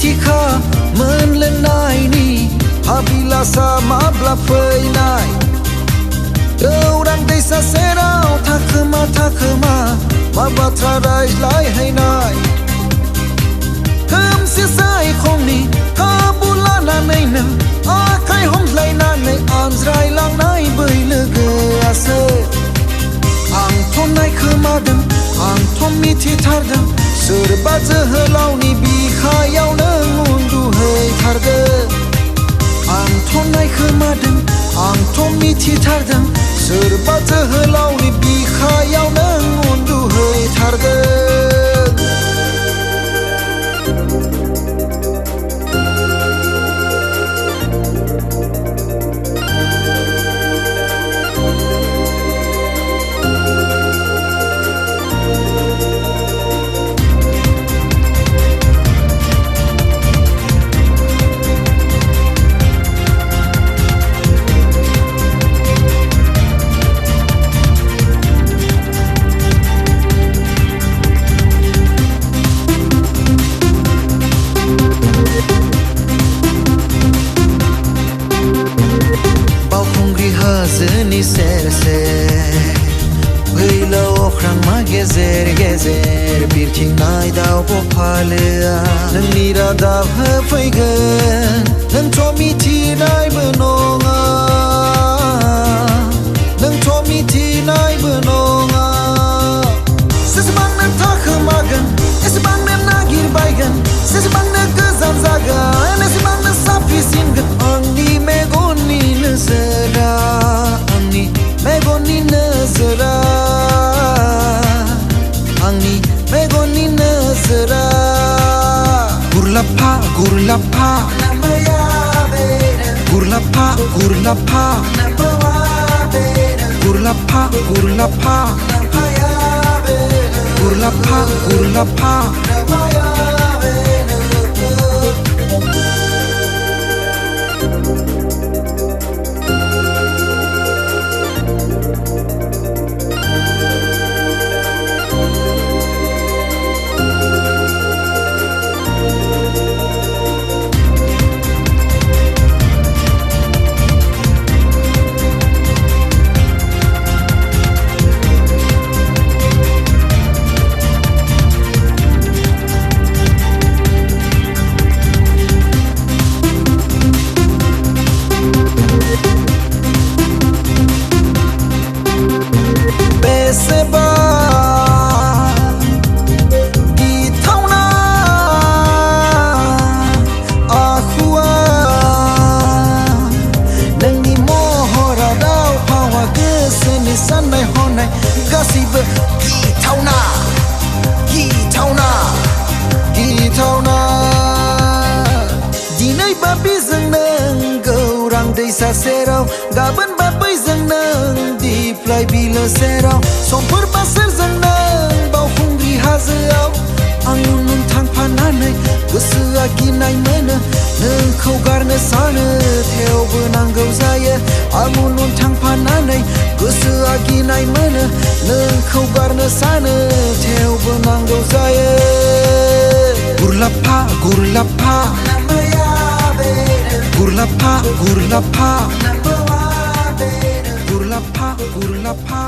मिथिखा मोनलोंनायनि हाबिलासा माब्ला फैनाय गौरां दैसा सेराव थाखोमा मा बाथ्रा रायज्लायहैनाय खोमसि सायखंनि खाबु लानानैनो आखाइ हमज्लायनानै आनज्रायलांनाय बै लोगोआसो आंथ' नायखोमादों आंथ' मिथिथारदों सोरबा जोहोलावनि बिखायाव नों उन्दुहैथारदों आंथ' नायखोमादों आंथ' मिथिथारदों सोरबा जोहोलावनि बिखायाव नों उन्दुहैथारदों हाजोनि सेर सेर फैलाव अख्रांमा गेजेर गेजेर बिरथिंनाय दाउ फालोआ नोंनि रादाब होफैगोन नोंथ' मिथिनायबो नङा नोंथ' मिथिनायबो नङा जेसेबांनो थाखोमागोन एसेबांनो नागिरबायगोन जेसेबांनो गोजान जागोन एसेबांनो साफिसिनगोन आंनि मेगननि नोजोरा आंनि मेगननि नोजोरा आंनि मेगननि नोजोरा गुरलाफा गुरलाफा गुरलाफा गुरलाफा गुरलाफा गुरलाफा गुरलाफा गुरलाफा साननाय हनाय गासैबो गिथावना गिथावना गिथावना दिनै बा बिजों नों गौरां दैसा सेराव गाबोन बा बैजों नों दिप्लाय बिलो सेराव समफोर बा सोरजों नों बावखुंग्रि हाजोआव आं नों थांफानानै गोसोआ गिनाय मोनो नोंखौ गारनो सानो थेवबो नांगौ जायो आं उन थांफानानै गोसोआ गिनाय मोनो नोंखौ गारनो सानो थेवबो नांगौ जायो गुरलाफा गुरलाफा गुरलाफा गुरलाफा गुरलाफा गुरलाफा